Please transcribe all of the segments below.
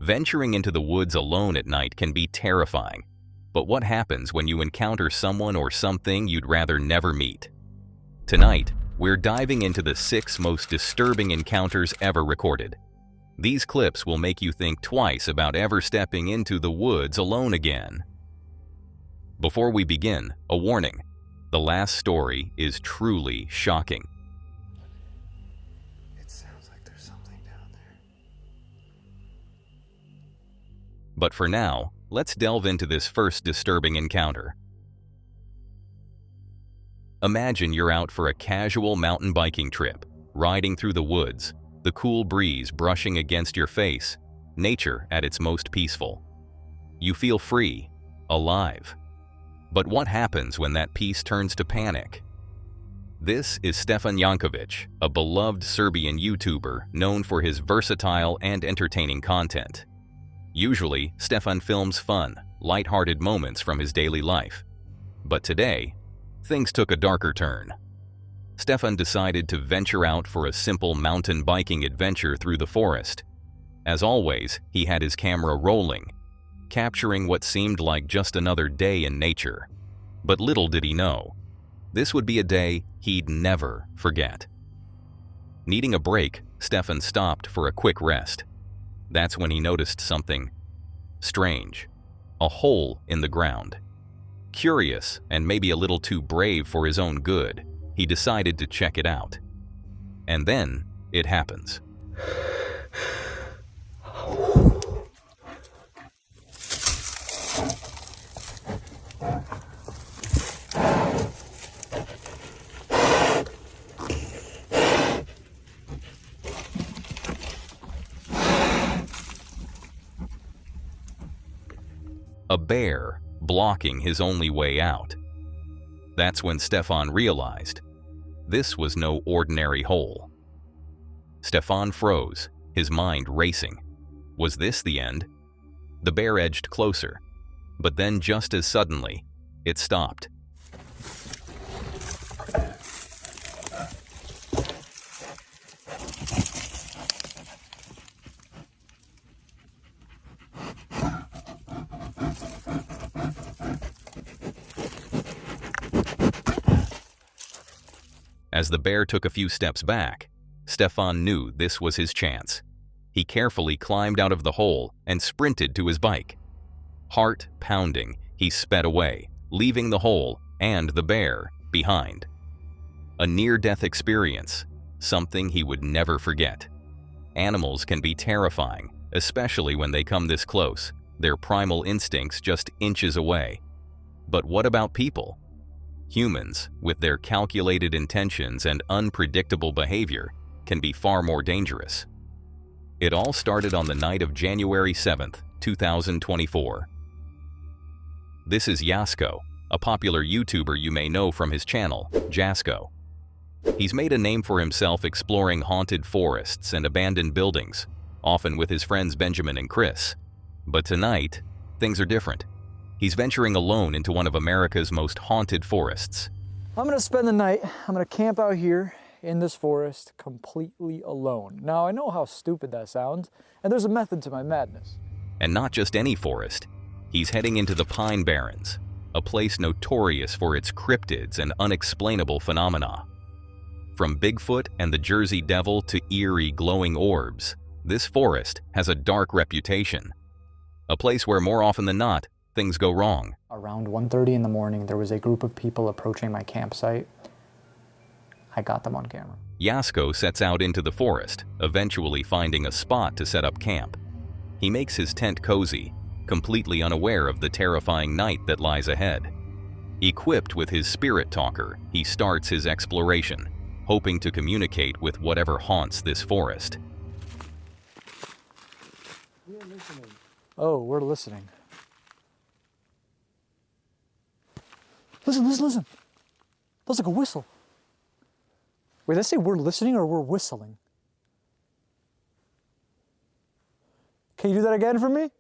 Venturing into the woods alone at night can be terrifying, but what happens when you encounter someone or something you'd rather never meet? Tonight, we're diving into the 6 most disturbing encounters ever recorded. These clips will make you think twice about ever stepping into the woods alone again. Before we begin, a warning. The last story is truly shocking. It sounds like there's something down there. But for now, let's delve into this first disturbing encounter. Imagine you're out for a casual mountain biking trip, riding through the woods, the cool breeze brushing against your face, nature at its most peaceful. You feel free, alive. But what happens when that peace turns to panic? This is Stefan Jankovic, a beloved Serbian YouTuber known for his versatile and entertaining content. Usually, Stefan films fun, lighthearted moments from his daily life. But today, things took a darker turn. Stefan decided to venture out for a simple mountain biking adventure through the forest. As always, he had his camera rolling, capturing what seemed like just another day in nature. But little did he know, this would be a day he'd never forget. Needing a break, Stefan stopped for a quick rest. That's when he noticed something strange, a hole in the ground. Curious, and maybe a little too brave for his own good, he decided to check it out. And then, it happens. A bear blocking his only way out. That's when Stefan realized this was no ordinary hole. Stefan froze, his mind racing. Was this the end? The bear edged closer, but then just as suddenly, it stopped. As the bear took a few steps back, Stefan knew this was his chance. He carefully climbed out of the hole and sprinted to his bike. Heart pounding, he sped away, leaving the hole and the bear behind. A near-death experience, something he would never forget. Animals can be terrifying, especially when they come this close, their primal instincts just inches away. But what about people? Humans, with their calculated intentions and unpredictable behavior, can be far more dangerous. It all started on the night of January 7th, 2024. This is Jasko, a popular YouTuber you may know from his channel, Jasko. He's made a name for himself exploring haunted forests and abandoned buildings, often with his friends Benjamin and Chris. But tonight, things are different. He's venturing alone into one of America's most haunted forests. I'm gonna spend the night. I'm gonna camp out here in this forest completely alone. Now, I know how stupid that sounds, and there's a method to my madness. And not just any forest. He's heading into the Pine Barrens, a place notorious for its cryptids and unexplainable phenomena. From Bigfoot and the Jersey Devil to eerie glowing orbs, this forest has a dark reputation. A place where more often than not, things go wrong. Around 1:30 in the morning, there was a group of people approaching my campsite. I got them on camera. Jasko sets out into the forest, eventually finding a spot to set up camp. He makes his tent cozy, completely unaware of the terrifying night that lies ahead. Equipped with his spirit talker, he starts his exploration, hoping to communicate with whatever haunts this forest. We're listening. Oh, we're listening. Listen, listen, listen. That's like a whistle. Wait, did I say we're listening or we're whistling? Can you do that again for me?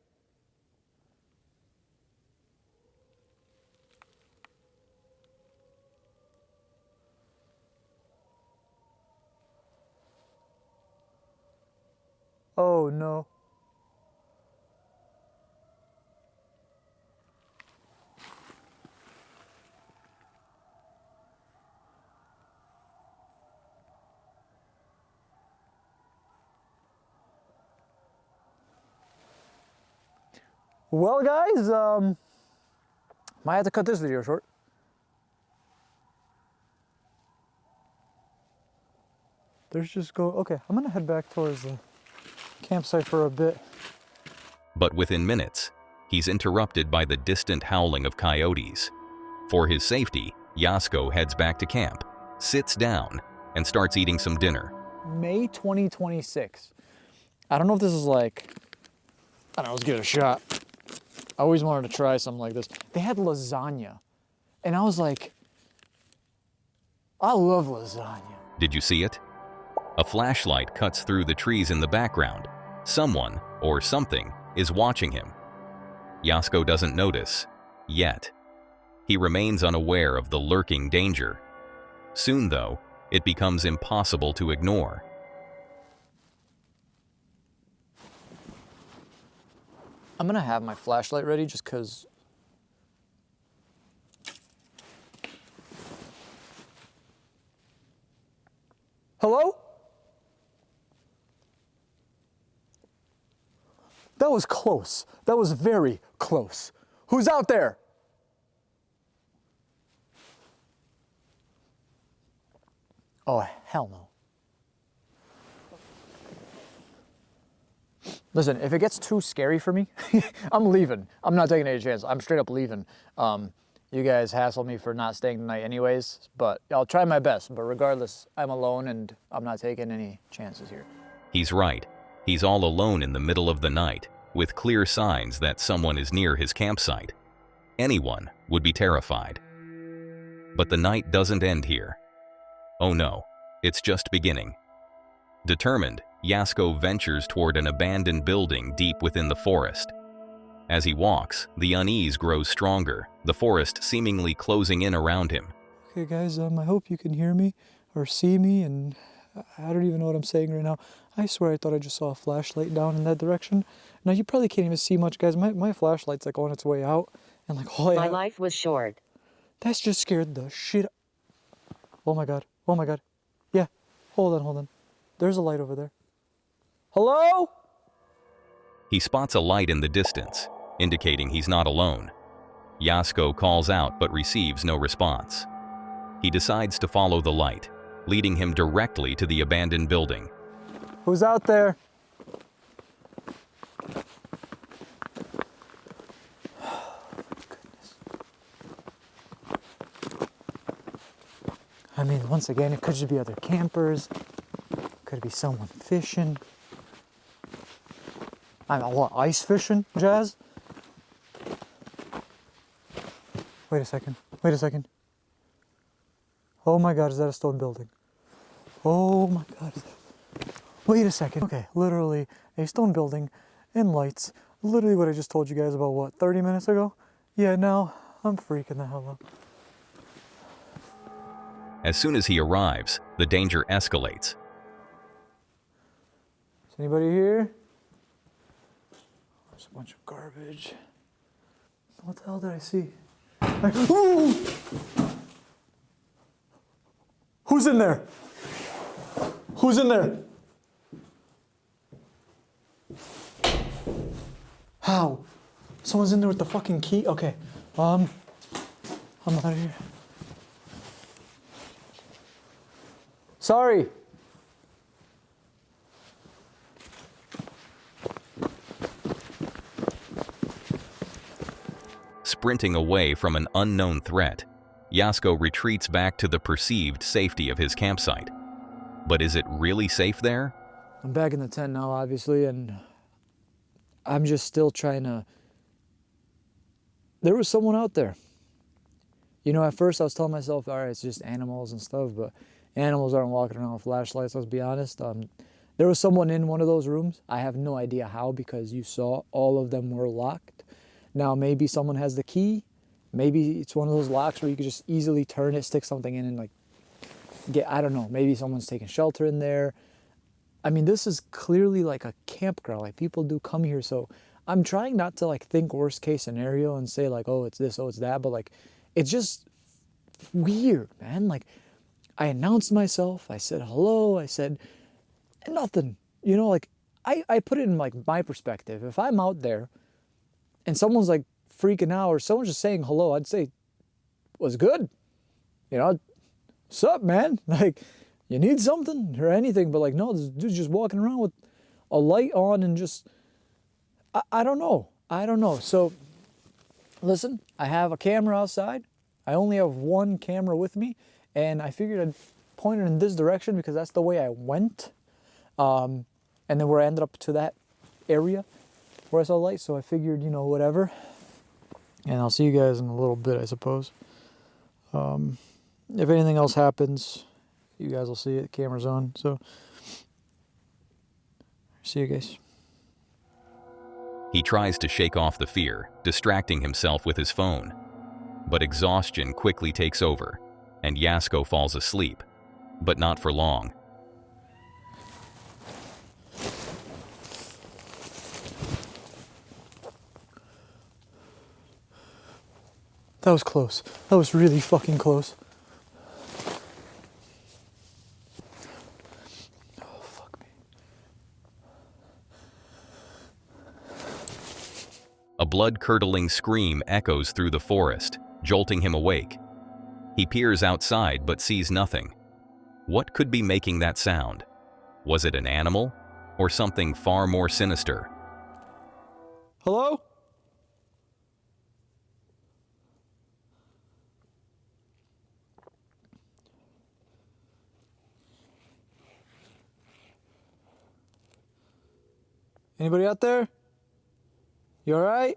Oh no. Well, guys, might have to cut this video short. There's just okay, I'm gonna head back towards the campsite for a bit. But within minutes, he's interrupted by the distant howling of coyotes. For his safety, Yasko heads back to camp, sits down, and starts eating some dinner. May 2026. I don't know if this is like, I don't know, let's give it a shot. I always wanted to try something like this. They had lasagna, and I was like, I love lasagna. Did you see it? A flashlight cuts through the trees in the background. Someone, or something, is watching him. Yasko doesn't notice, yet. He remains unaware of the lurking danger. Soon, though, it becomes impossible to ignore. I'm gonna have my flashlight ready just because. Hello? That was close. That was very close. Who's out there? Oh, hell no. Listen, if it gets too scary for me, I'm leaving. I'm not taking any chance. I'm straight up leaving. You guys hassle me for not staying tonight anyways, but I'll try my best. But regardless, I'm alone and I'm not taking any chances here. He's right. He's all alone in the middle of the night, with clear signs that someone is near his campsite. Anyone would be terrified. But the night doesn't end here. Oh no, it's just beginning. Determined, Yasko ventures toward an abandoned building deep within the forest. As he walks, the unease grows stronger, the forest seemingly closing in around him. Okay guys, I hope you can hear me or see me, and I don't even know what I'm saying right now. I swear I thought I just saw a flashlight down in that direction. Now you probably can't even see much, guys. My flashlight's like on its way out, and like, oh yeah. My life was short. That's just scared the shit. Oh my god. Oh my god. Yeah. Hold on. There's a light over there. Hello? He spots a light in the distance, indicating he's not alone. Yasko calls out but receives no response. He decides to follow the light, leading him directly to the abandoned building. Who's out there? Goodness. I mean, once again, it could just be other campers. Could be someone fishing. I mean, what, ice fishing, Jazz? Wait a second. Oh my god, is that a stone building? Oh my god. Wait a second. Okay, literally a stone building and lights. Literally what I just told you guys about, what, 30 minutes ago? Yeah, now I'm freaking the hell out. As soon as he arrives, the danger escalates. Is anybody here? There's a bunch of garbage. What the hell did I see? Ooh! Who's in there? Who's in there? How? Someone's in there with the fucking key? Okay. I'm out of here. Sorry. Sprinting away from an unknown threat, Yasko retreats back to the perceived safety of his campsite. But is it really safe there? I'm back in the tent now, obviously, and I'm just still trying to... There was someone out there. You know, at first I was telling myself, all right, it's just animals and stuff, but animals aren't walking around with flashlights, let's be honest. There was someone in one of those rooms. I have no idea how, because you saw all of them were locked. Now, maybe someone has the key. Maybe it's one of those locks where you could just easily turn it, stick something in, and like I don't know, maybe someone's taking shelter in there. I mean, this is clearly like a campground. Like, people do come here, so I'm trying not to like think worst case scenario and say like, oh, it's this, oh, it's that, but like, it's just weird, man. Like, I announced myself, I said hello, I said nothing. You know, like, I put it in like my perspective. If I'm out there and someone's like freaking out or someone's just saying hello, I'd say, "Was good? You know, what's up, man? Like, you need something or anything?" But like, no, this dude's just walking around with a light on and just, I don't know. I don't know. So, listen, I have a camera outside. I only have one camera with me, and I figured I'd point it in this direction because that's the way I went. And then where I ended up to that area where I saw light. So I figured, you know, whatever. And I'll see you guys in a little bit, I suppose. If anything else happens, you guys will see it. Camera's on. So, see you guys. He tries to shake off the fear, distracting himself with his phone. But exhaustion quickly takes over, and Yasko falls asleep, but not for long. That was close. That was really fucking close. Oh, fuck me. A blood-curdling scream echoes through the forest, jolting him awake. He peers outside but sees nothing. What could be making that sound? Was it an animal or something far more sinister? Hello? Anybody out there? You all right?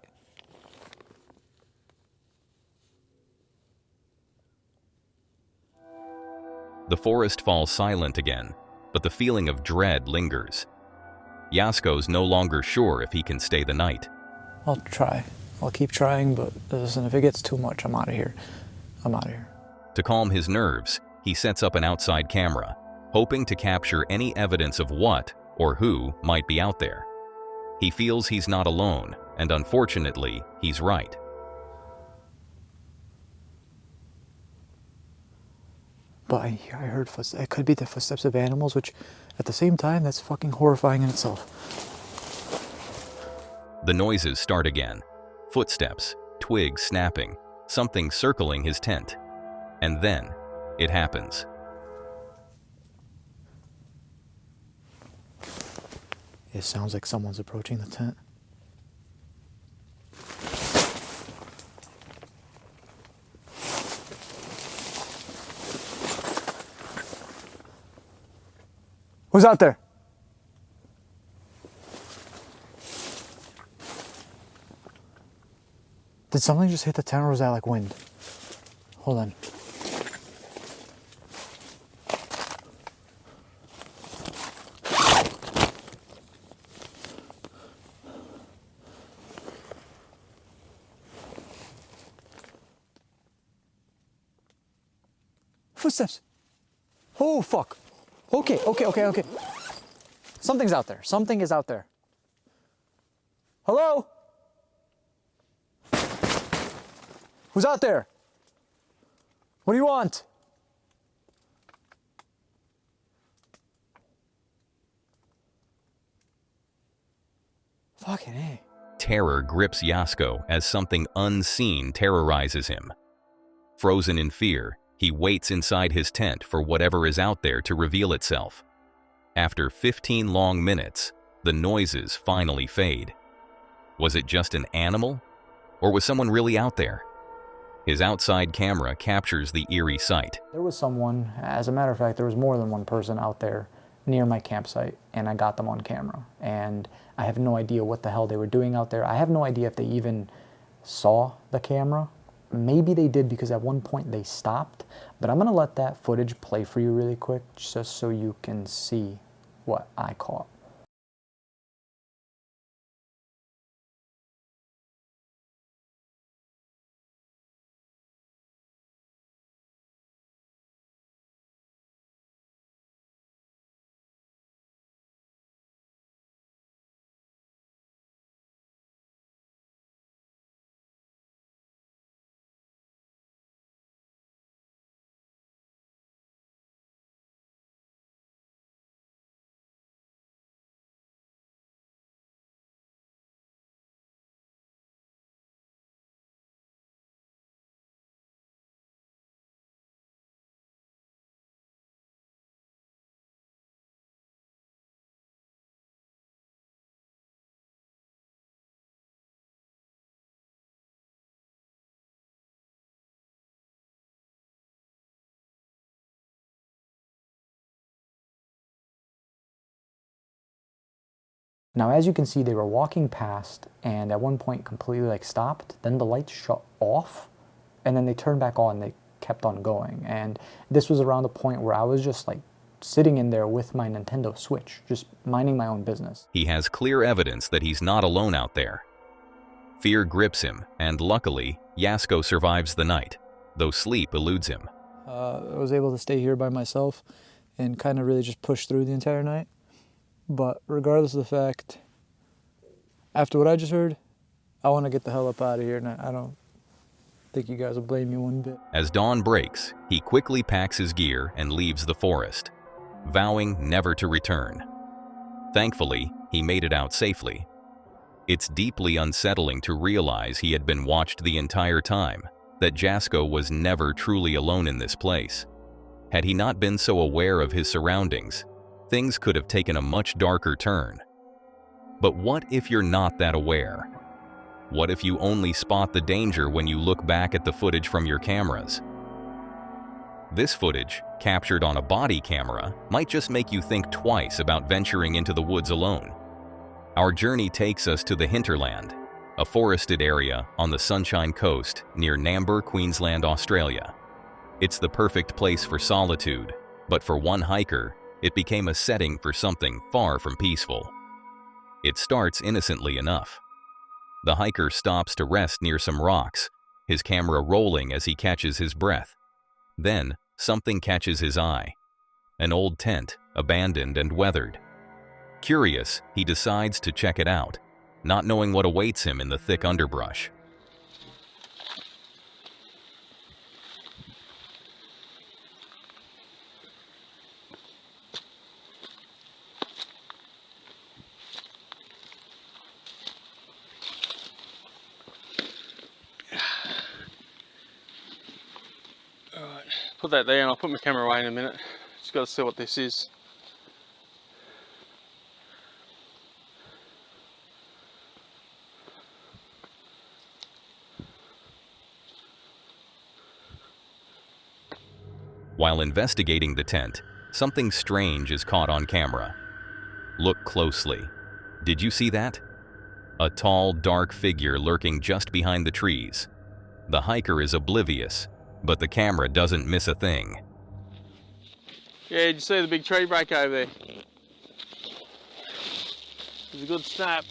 The forest falls silent again, but the feeling of dread lingers. Yasko's no longer sure if he can stay the night. I'll try. I'll keep trying, but listen, if it gets too much, I'm out of here. I'm out of here. To calm his nerves, he sets up an outside camera, hoping to capture any evidence of what or who might be out there. He feels he's not alone, and unfortunately, he's right. But I heard footsteps. It could be the footsteps of animals, which at the same time, that's fucking horrifying in itself. The noises start again. Footsteps, twigs snapping, something circling his tent. And then, it happens. It sounds like someone's approaching the tent. Who's out there? Did something just hit the tent or was that like wind? Hold on. Footsteps. Oh, fuck. Okay. Something's out there. Something is out there. Hello? Who's out there? What do you want? Fucking A. Terror grips Yasko as something unseen terrorizes him. Frozen in fear, he waits inside his tent for whatever is out there to reveal itself. After 15 long minutes, the noises finally fade. Was it just an animal? Or was someone really out there? His outside camera captures the eerie sight. There was someone, as a matter of fact, there was more than one person out there near my campsite, and I got them on camera. And I have no idea what the hell they were doing out there. I have no idea if they even saw the camera. Maybe they did because at one point they stopped, but I'm gonna let that footage play for you really quick just so you can see what I caught. Now, as you can see, they were walking past and at one point completely like stopped. Then the lights shut off and then they turned back on. They kept on going. And this was around the point where I was just like sitting in there with my Nintendo Switch, just minding my own business. He has clear evidence that he's not alone out there. Fear grips him, and luckily, Yasko survives the night, though sleep eludes him. I was able to stay here by myself and kind of really just push through the entire night. But regardless of the fact, after what I just heard, I want to get the hell up out of here, and I don't think you guys will blame me one bit. As dawn breaks, he quickly packs his gear and leaves the forest, vowing never to return. Thankfully, he made it out safely. It's deeply unsettling to realize he had been watched the entire time, that Jasko was never truly alone in this place. Had he not been so aware of his surroundings, things could have taken a much darker turn. But what if you're not that aware? What if you only spot the danger when you look back at the footage from your cameras? This footage, captured on a body camera, might just make you think twice about venturing into the woods alone. Our journey takes us to the hinterland, a forested area on the Sunshine Coast near Nambour, Queensland, Australia. It's the perfect place for solitude, but for one hiker, it became a setting for something far from peaceful. It starts innocently enough. The hiker stops to rest near some rocks, his camera rolling as he catches his breath. Then, something catches his eye. An old tent, abandoned and weathered. Curious, he decides to check it out, not knowing what awaits him in the thick underbrush. Alright, put that there and I'll put my camera away in a minute. Just got to see what this is. While investigating the tent, something strange is caught on camera. Look closely. Did you see that? A tall, dark figure lurking just behind the trees. The hiker is oblivious, but the camera doesn't miss a thing. Yeah, did you see the big tree break over there? It was a good snap.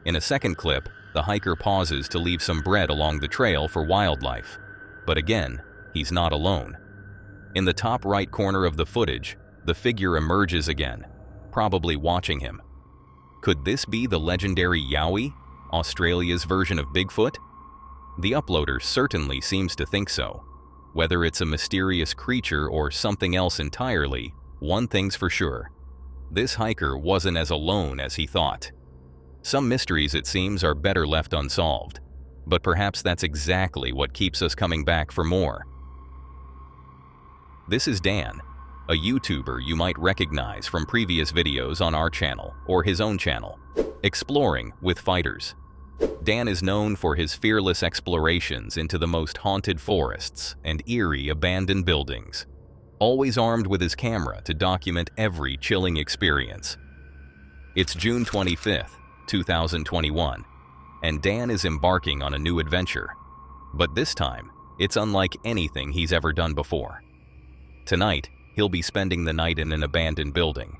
In a second clip, the hiker pauses to leave some bread along the trail for wildlife. But again, he's not alone. In the top right corner of the footage, the figure emerges again, probably watching him. Could this be the legendary Yowie, Australia's version of Bigfoot? The uploader certainly seems to think so. Whether it's a mysterious creature or something else entirely, one thing's for sure. This hiker wasn't as alone as he thought. Some mysteries, it seems, are better left unsolved. But perhaps that's exactly what keeps us coming back for more. This is Dan, a YouTuber you might recognize from previous videos on our channel or his own channel, Exploring with Fighters. Dan is known for his fearless explorations into the most haunted forests and eerie abandoned buildings, always armed with his camera to document every chilling experience. It's June 25th, 2021, and Dan is embarking on a new adventure. But this time, it's unlike anything he's ever done before. Tonight, he'll be spending the night in an abandoned building.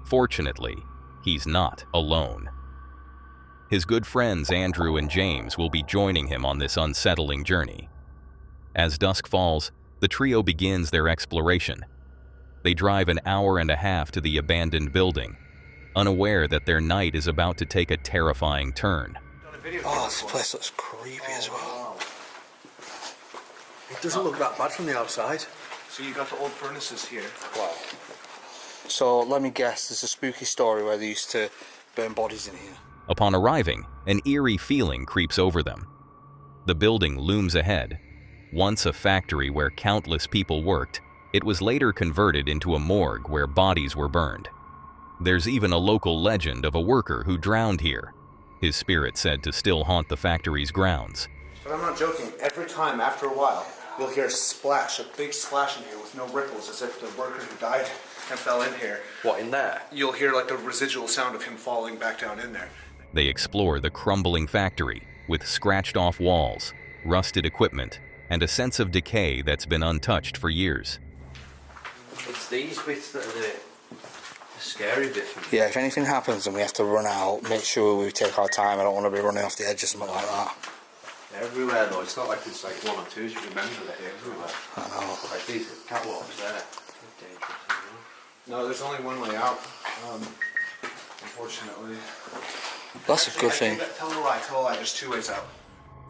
Fortunately, he's not alone. His good friends Andrew and James will be joining him on this unsettling journey. As dusk falls, the trio begins their exploration. They drive an hour and a half to the abandoned building, unaware that their night is about to take a terrifying turn. Oh, this place looks creepy as well. It doesn't look that bad from the outside. So you got the old furnaces here. Wow. So let me guess, there's a spooky story where they used to burn bodies in here. Upon arriving, an eerie feeling creeps over them. The building looms ahead. Once a factory where countless people worked, it was later converted into a morgue where bodies were burned. There's even a local legend of a worker who drowned here, his spirit said to still haunt the factory's grounds. But I'm not joking. Every time, after a while, you'll hear a splash, a big splash in here with no ripples, as if the worker who died and fell in here. What, in there? You'll hear like the residual sound of him falling back down in there. They explore the crumbling factory with scratched-off walls, rusted equipment, and a sense of decay that's been untouched for years. It's these bits that are the scary bit for me. Yeah, if anything happens and we have to run out, make sure we take our time. I don't want to be running off the edge or something like that. They're everywhere though, it's not like it's like one or two, you remember that they're everywhere. I know. Like these catwalks there. No, there's only one way out, unfortunately. That's a good thing. Tell a lie, there's two ways out.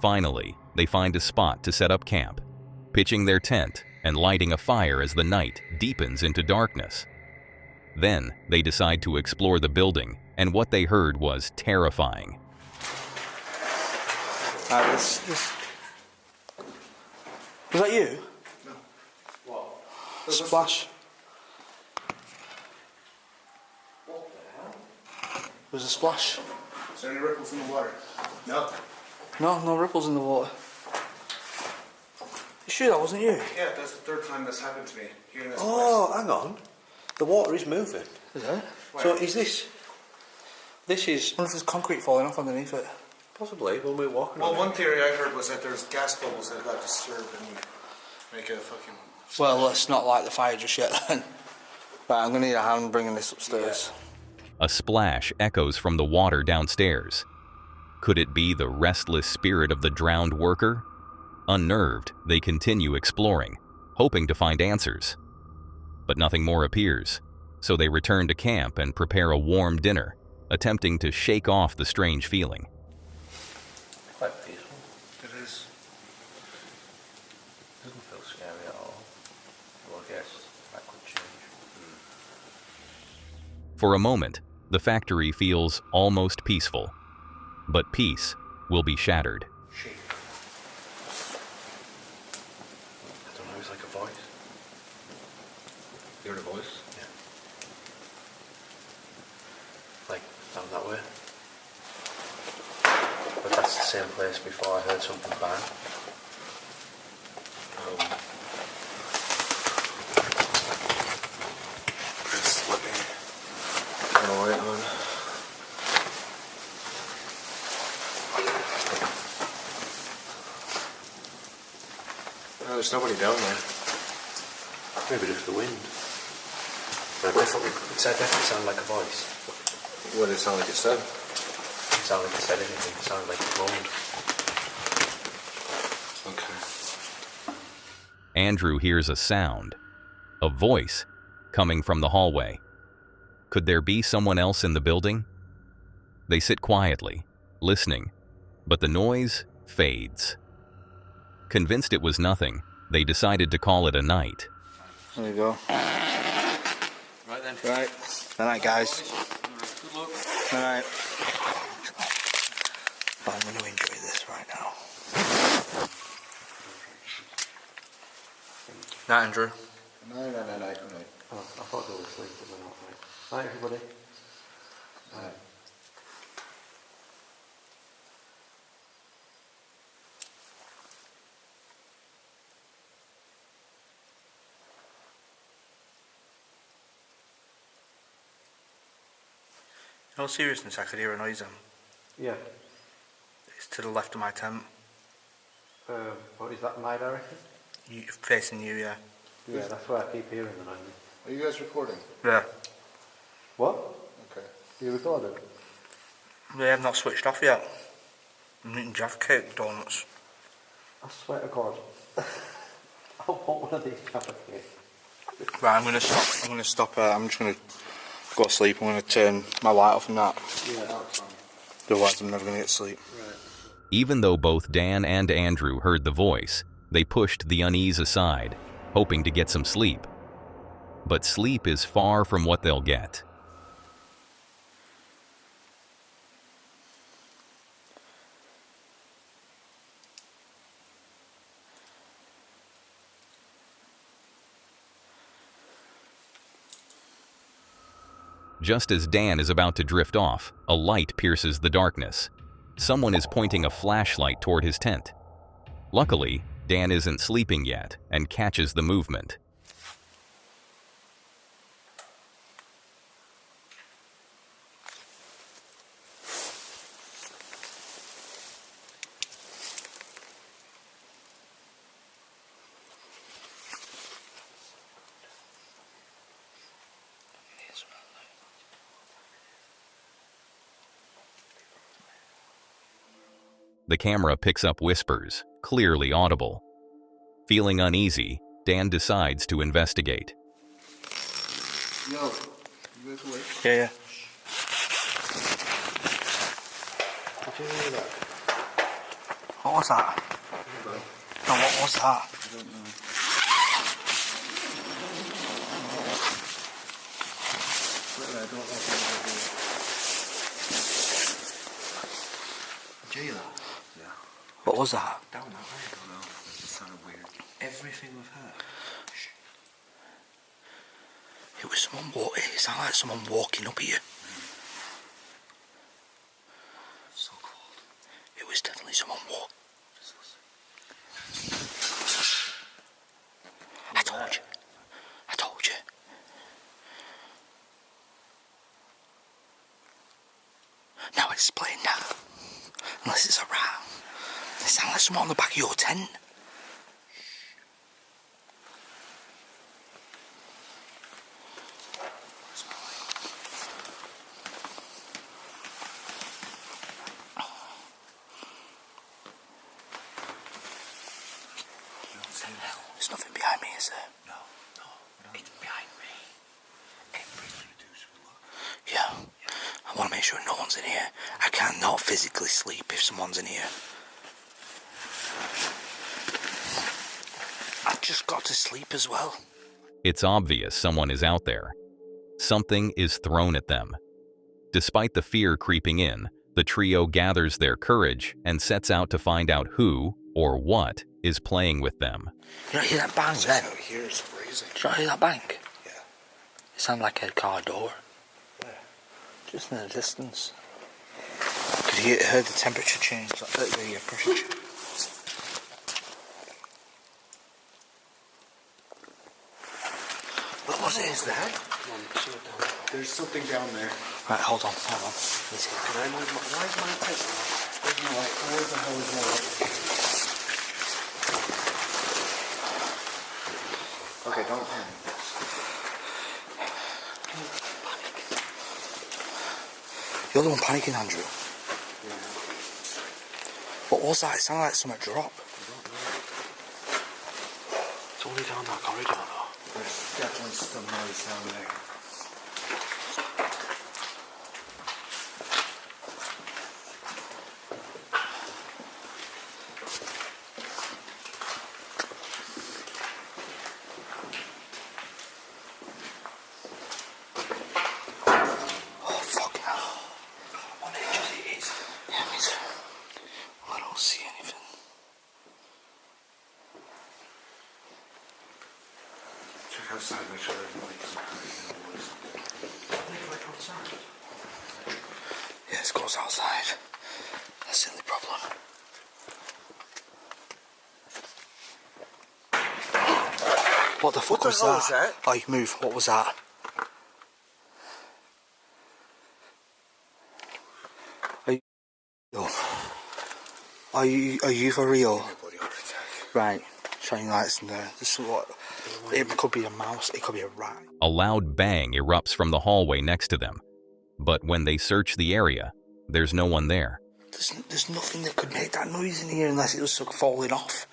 Finally, they find a spot to set up camp, pitching their tent and lighting a fire as the night deepens into darkness. Then, they decide to explore the building, and what they heard was terrifying. Was that you? No. What? Splash. What the hell? There was a splash. Is there any ripples in the water? No. No, no ripples in the water. You sure that wasn't you? Yeah, that's the third time that's happened to me here in this Oh, hang on. The water is moving. Is it? place. So is this... This is... I wonder if there's concrete falling off underneath it. Possibly when we're walking Well, on one it. theory I heard was that there's gas bubbles that got disturbed and make a fucking... Well, let's not light the fire just yet then. Right, I'm going to need a hand bringing this upstairs. A splash echoes from the water downstairs. Could it be the restless spirit of the drowned worker? Unnerved, they continue exploring, hoping to find answers. But nothing more appears, so they return to camp and prepare a warm dinner, attempting to shake off the strange feeling. Quite peaceful. It is. Doesn't feel scary at all. Well, I guess that could change. For a moment, the factory feels almost peaceful, but peace will be shattered. Sheep. I don't know, it's like a voice. You heard a voice? Yeah. Like, down that way. But that's the same place before I heard something bang. It's slipping. Alright, man. No, there's nobody down there. Maybe just the wind. But it definitely sounded like a voice. What did it sound like it said? It sounded like it said anything. It sounded like it moaned. Okay. Andrew hears a sound, a voice, coming from the hallway. Could there be someone else in the building? They sit quietly, listening, but the noise fades. Convinced it was nothing, they decided to call it a night. There you go. Right then. Right. Good night, guys. Good luck. Good night. I'm going to enjoy this right now. Night, Andrew. No. Oh, I thought they were asleep, but they're not. Right. Night, everybody. Night. In all seriousness, I could hear a noise then. Yeah. It's to the left of my tent. What is that, my direction? Facing you, yeah. Yeah, that's where I keep hearing the noise. Are you guys recording? Yeah. What? Okay. You recorded? They have not switched off yet. I'm eating Jaffa cake donuts. I swear to God. I want one of these Jaffa cakes. Right, I'm going to stop. I'm just going to go to sleep. I'm going to turn my light off and that. Yeah. Otherwise, I'm never going to get to sleep. Even though both Dan and Andrew heard the voice, they pushed the unease aside, hoping to get some sleep. But sleep is far from what they'll get. Just as Dan is about to drift off, a light pierces the darkness. Someone is pointing a flashlight toward his tent. Luckily, Dan isn't sleeping yet and catches the movement. The camera picks up whispers, clearly audible. Feeling uneasy, Dan decides to investigate. Yo, you guys awake? Yeah. Did you hear that? What was that? No, what was that? I don't know. I don't know if Did you hear that? Yeah. What was that? Down that way. I don't know. It just sounded weird. Everything we've heard. It was someone walking. It sounded like someone walking up here. So cold. It was definitely someone walking. I told you. Now explain that. Unless it's a rat. It sounds like someone on the back of your tent. There's nothing behind me, is there? No. It's behind me. Everything we do should look. Yeah. I want to make sure no one's in here. I cannot physically sleep if someone's in here. I've just got to sleep as well. It's obvious someone is out there. Something is thrown at them. Despite the fear creeping in, the trio gathers their courage and sets out to find out who or what is playing with them. You don't hear that bang then? Out here is freezing. Do you not hear that bang? Yeah. It sounded like a car door. Where? Just in the distance. Could you heard the temperature change? The pressure change. What was it? Is that? There's something down there. Right, hold on. Can I move my... Why is my tent? Where's my light? Where the hell is my light? Okay, don't panic. You're the one panicking, Andrew. Yeah. What was that? It sounded like something dropped. It's only down that corridor, though. There's definitely some noise down there. Oh, fuck hell. On edges it is. Yeah, me too. I don't see anything. Check outside, make sure there's no noise. Make it like outside. Yeah, it goes outside. That's the only problem. What the fuck was hell that? was that? Oh, you move. What was that? Are you for real? Bloody heart attack. Right. Shining lights in there. This is what. It could be a mouse. It could be a rat. A loud bang erupts from the hallway next to them. But when they search the area, there's no one there. There's nothing that could make that noise in here unless it was sort of falling off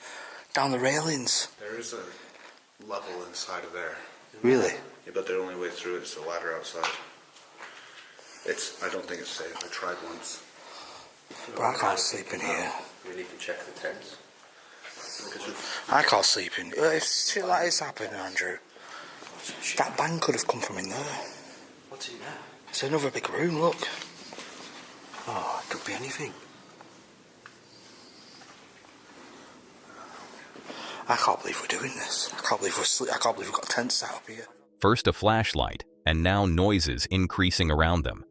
down the railings. There is a level inside of there. Really? Yeah, but the only way through it is the ladder outside. I don't think it's safe. I tried once. But I can't sleep in here. We need to check the tents. I can't sleep in. If shit like this happened, Andrew, that bang could have come from in there. What's in there? It's another big room. Look. Oh, it could be anything. I can't believe we're doing this. I can't believe I can't believe we've got tents set up here. First a flashlight, and now noises increasing around them.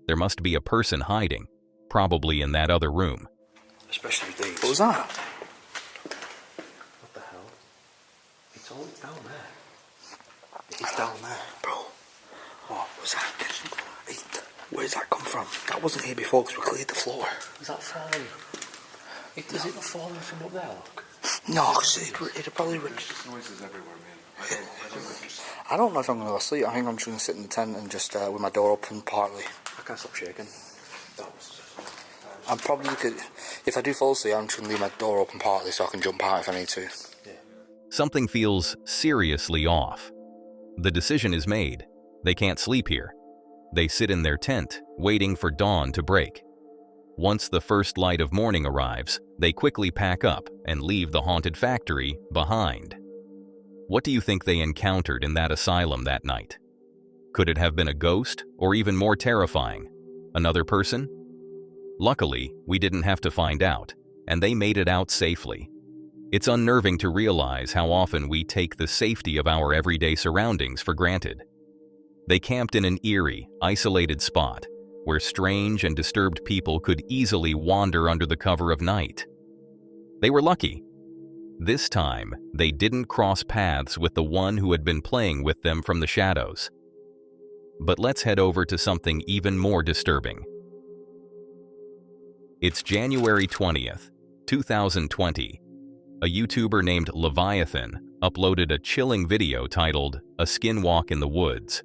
There must be a person hiding, probably in that other room. Especially with these. What was that? all down there. It's down there. Bro, what was that? Where did that come from? That wasn't here before because we cleared the floor. Is that falling? Is it not falling from up there, look? No, because it'd probably... There's just noises everywhere, man. I don't know if I'm going to go to sleep. I think I'm just going to sit in the tent and just with my door open partly. I can't stop shaking. I'm probably could, if I do fall asleep, I'm just going to leave my door open partly so I can jump out if I need to. Something feels seriously off. The decision is made. They can't sleep here. They sit in their tent, waiting for dawn to break. Once the first light of morning arrives, they quickly pack up and leave the haunted factory behind. What do you think they encountered in that asylum that night? Could it have been a ghost, or even more terrifying, another person? Luckily, we didn't have to find out, and they made it out safely. It's unnerving to realize how often we take the safety of our everyday surroundings for granted. They camped in an eerie, isolated spot where strange and disturbed people could easily wander under the cover of night. They were lucky. This time, they didn't cross paths with the one who had been playing with them from the shadows. But let's head over to something even more disturbing. It's January 20th, 2020. A YouTuber named Leviathan uploaded a chilling video titled "A Skinwalk in the Woods."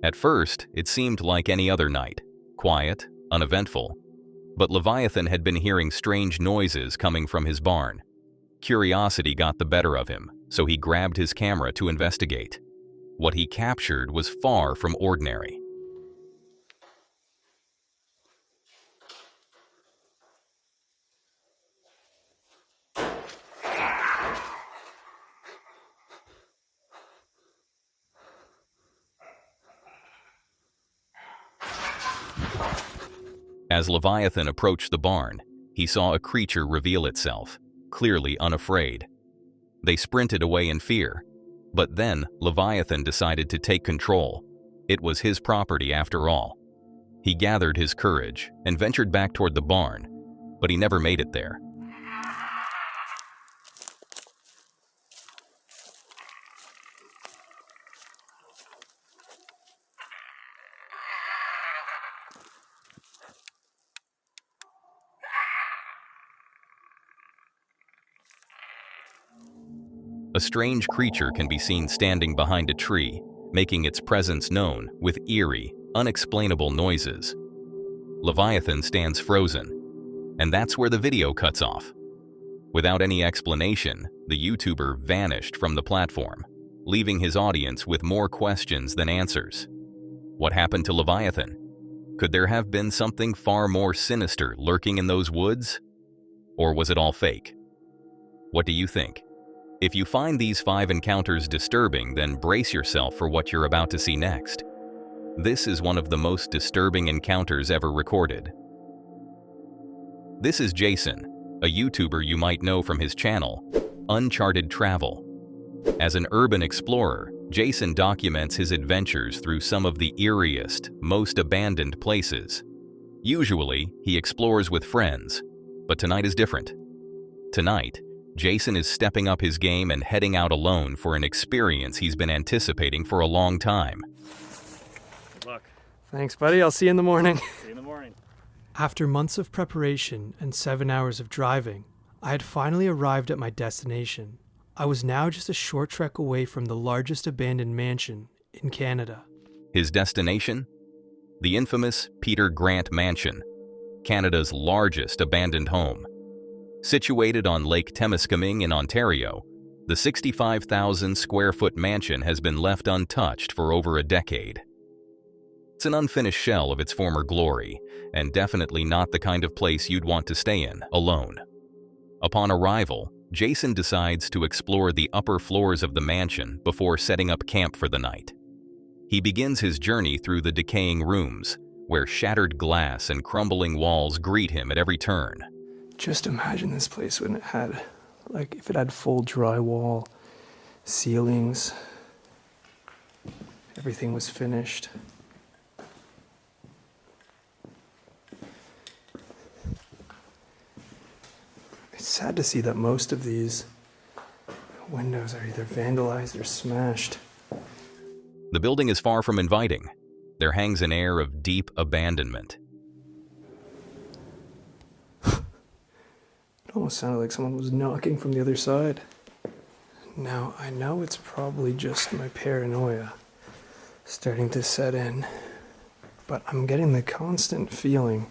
At first, it seemed like any other night, quiet, uneventful. But Leviathan had been hearing strange noises coming from his barn. Curiosity got the better of him, so he grabbed his camera to investigate. What he captured was far from ordinary. As Leviathan approached the barn, he saw a creature reveal itself, clearly unafraid. They sprinted away in fear, but then Leviathan decided to take control. It was his property after all. He gathered his courage and ventured back toward the barn, but he never made it there. A strange creature can be seen standing behind a tree, making its presence known with eerie, unexplainable noises. Leviathan stands frozen, and that's where the video cuts off. Without any explanation, the YouTuber vanished from the platform, leaving his audience with more questions than answers. What happened to Leviathan? Could there have been something far more sinister lurking in those woods? Or was it all fake? What do you think? If you find these 5 encounters disturbing, then brace yourself for what you're about to see next. This is one of the most disturbing encounters ever recorded. This is Jason, a YouTuber you might know from his channel, Uncharted Travel. As an urban explorer, Jason documents his adventures through some of the eeriest, most abandoned places. Usually, he explores with friends, but tonight is different. Tonight, Jason is stepping up his game and heading out alone for an experience he's been anticipating for a long time. Good luck. Thanks, buddy. I'll see you in the morning. See you in the morning. After months of preparation and 7 hours of driving, I had finally arrived at my destination. I was now just a short trek away from the largest abandoned mansion in Canada. His destination? The infamous Peter Grant Mansion, Canada's largest abandoned home. Situated on Lake Temiskaming in Ontario, the 65,000 square foot mansion has been left untouched for over a decade. It's an unfinished shell of its former glory, and definitely not the kind of place you'd want to stay in alone. Upon arrival, Jason decides to explore the upper floors of the mansion before setting up camp for the night. He begins his journey through the decaying rooms, where shattered glass and crumbling walls greet him at every turn. Just imagine this place when it had, if it had full drywall, ceilings, everything was finished. It's sad to see that most of these Windows are either vandalized or smashed. The building is far from inviting. There hangs an air of deep abandonment. It almost sounded like someone was knocking from the other side. Now, I know it's probably just my paranoia starting to set in, but I'm getting the constant feeling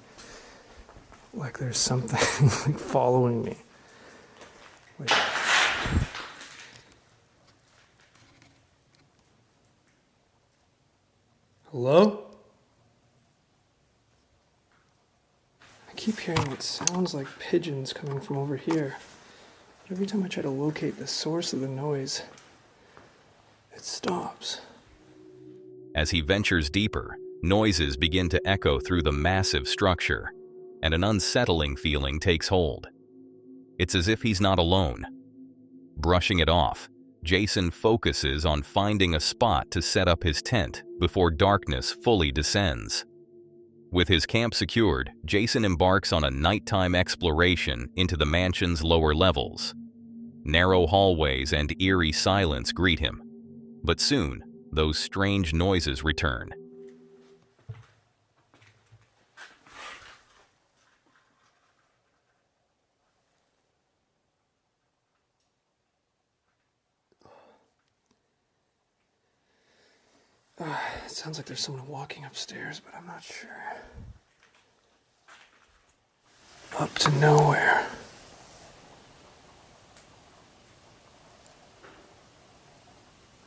like there's something like following me. Wait. Hello? I keep hearing what sounds like pigeons coming from over here. But every time I try to locate the source of the noise, it stops. As he ventures deeper, noises begin to echo through the massive structure, and an unsettling feeling takes hold. It's as if he's not alone. Brushing it off, Jason focuses on finding a spot to set up his tent before darkness fully descends. With his camp secured, Jason embarks on a nighttime exploration into the mansion's lower levels. Narrow hallways and eerie silence greet him, but soon those strange noises return. It sounds like there's someone walking upstairs, but I'm not sure. Up to nowhere.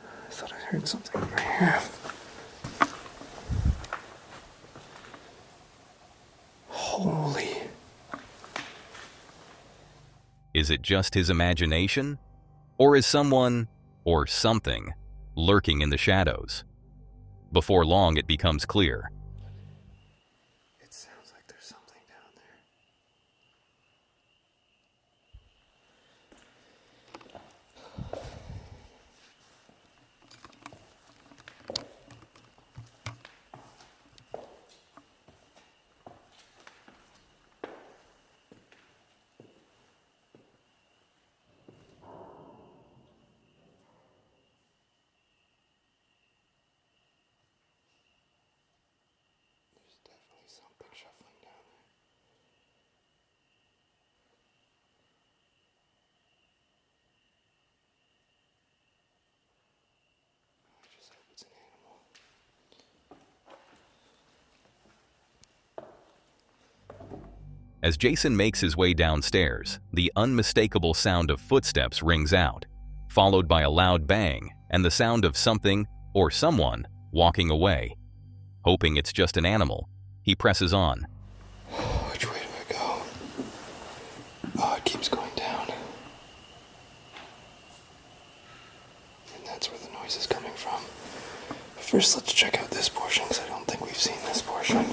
I thought I heard something over here. Holy. Is it just his imagination? Or is someone, or something, lurking in the shadows? Before long, it becomes clear. It sounds like there's something down there. Something shuffling down there. I just hope it's an animal. As Jason makes his way downstairs, the unmistakable sound of footsteps rings out, followed by a loud bang and the sound of something or someone walking away. Hoping it's just an animal, he presses on. Which way do I go? Oh, it keeps going down. And that's where the noise is coming from. First, let's check out this portion, because I don't think we've seen this portion.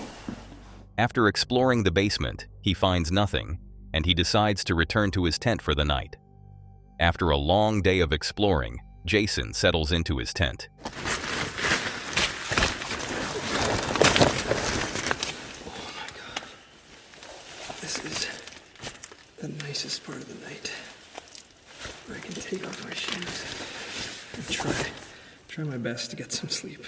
After exploring the basement, he finds nothing, and he decides to return to his tent for the night. After a long day of exploring, Jason settles into his tent. This is the nicest part of the night, where I can take off my shoes and try my best to get some sleep.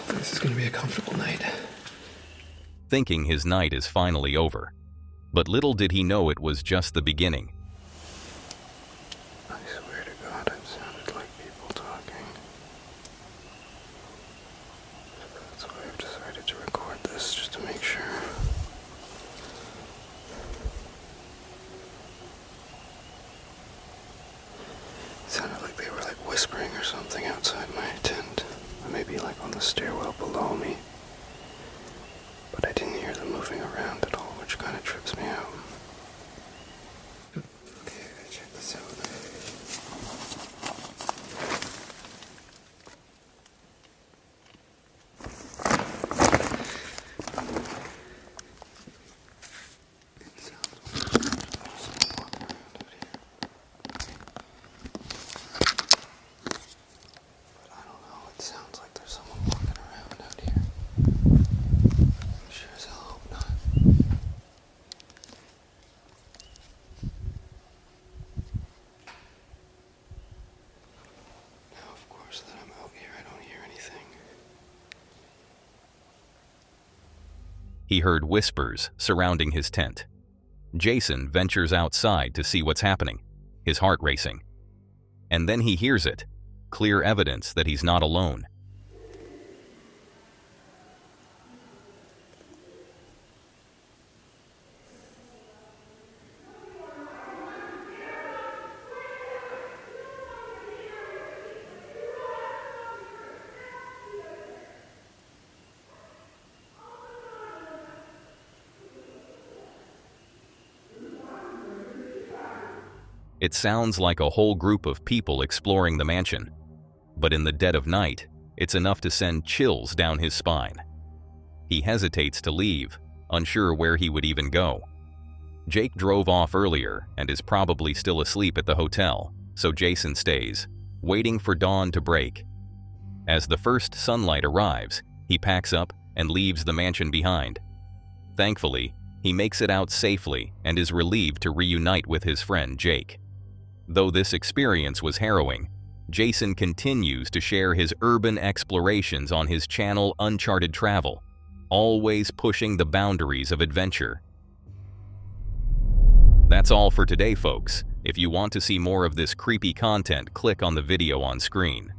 This is going to be a comfortable night. Thinking his night is finally over. But little did he know it was just the beginning. I swear to God, it sounded like people talking. That's why I've decided to record this, just to make sure. It sounded like they were like whispering or something outside my tent. Or maybe like on the stairwell below me. But I didn't hear them moving around at all, which kind of trips me out. Okay, I gotta check this out. It sounds like there's someone walking around out here. But I don't know, it sounds like there's someone walking around out here. Sure as hell hope not. He heard whispers surrounding his tent. Jason ventures outside to see what's happening, his heart racing. And then he hears it, clear evidence that he's not alone. It sounds like a whole group of people exploring the mansion, but in the dead of night, it's enough to send chills down his spine. He hesitates to leave, unsure where he would even go. Jake drove off earlier and is probably still asleep at the hotel, so Jason stays, waiting for dawn to break. As the first sunlight arrives, he packs up and leaves the mansion behind. Thankfully, he makes it out safely and is relieved to reunite with his friend Jake. Though this experience was harrowing, Jason continues to share his urban explorations on his channel Uncharted Travel, always pushing the boundaries of adventure. That's all for today, folks. If you want to see more of this creepy content, click on the video on screen.